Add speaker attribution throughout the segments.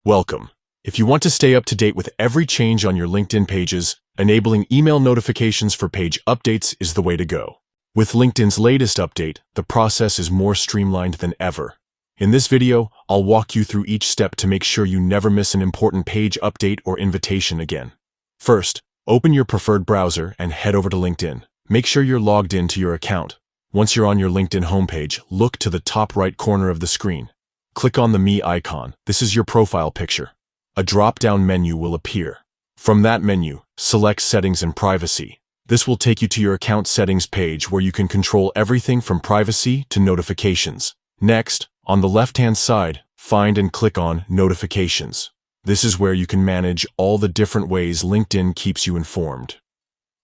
Speaker 1: Welcome. If you want to stay up to date with every change on your LinkedIn pages, enabling email notifications for page updates is the way to go. With LinkedIn's latest update, the process is more streamlined than ever. In this video, I'll walk you through each step to make sure you never miss an important page update or invitation again. First, open your preferred browser and head over to LinkedIn. Make sure you're logged in to your account. Once you're on your LinkedIn homepage, look to the top right corner of the screen. Click on the Me icon. This is your profile picture. A drop-down menu will appear. From that menu, select Settings and Privacy. This will take you to your account settings page where you can control everything from privacy to notifications. Next, on the left-hand side, find and click on Notifications. This is where you can manage all the different ways LinkedIn keeps you informed.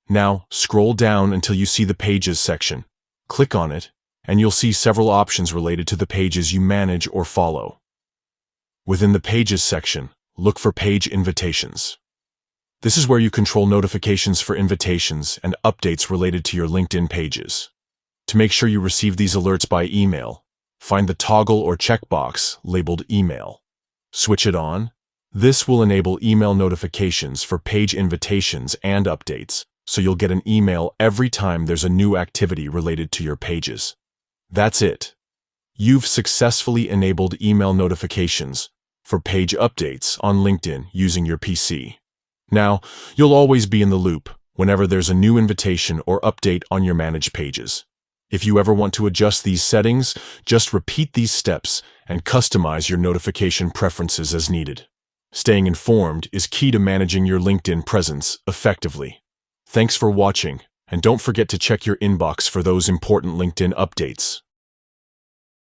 Speaker 1: Now, scroll down until you see the Pages section. Click on it, and you'll see several options related to the pages you manage or follow. Within the Pages section, look for Page Invitations. This is where you control notifications for invitations and updates related to your LinkedIn pages. To make sure you receive these alerts by email, find the toggle or checkbox labeled Email. Switch it on. This will enable email notifications for page invitations and updates, so you'll get an email every time there's a new activity related to your pages. That's it. You've successfully enabled email notifications for page updates on LinkedIn using your PC. Now, you'll always be in the loop whenever there's a new invitation or update on your managed pages. If you ever want to adjust these settings, just repeat these steps and customize your notification preferences as needed. Staying informed is key to managing your LinkedIn presence effectively. Thanks for watching, and don't forget to check your inbox for those important LinkedIn updates.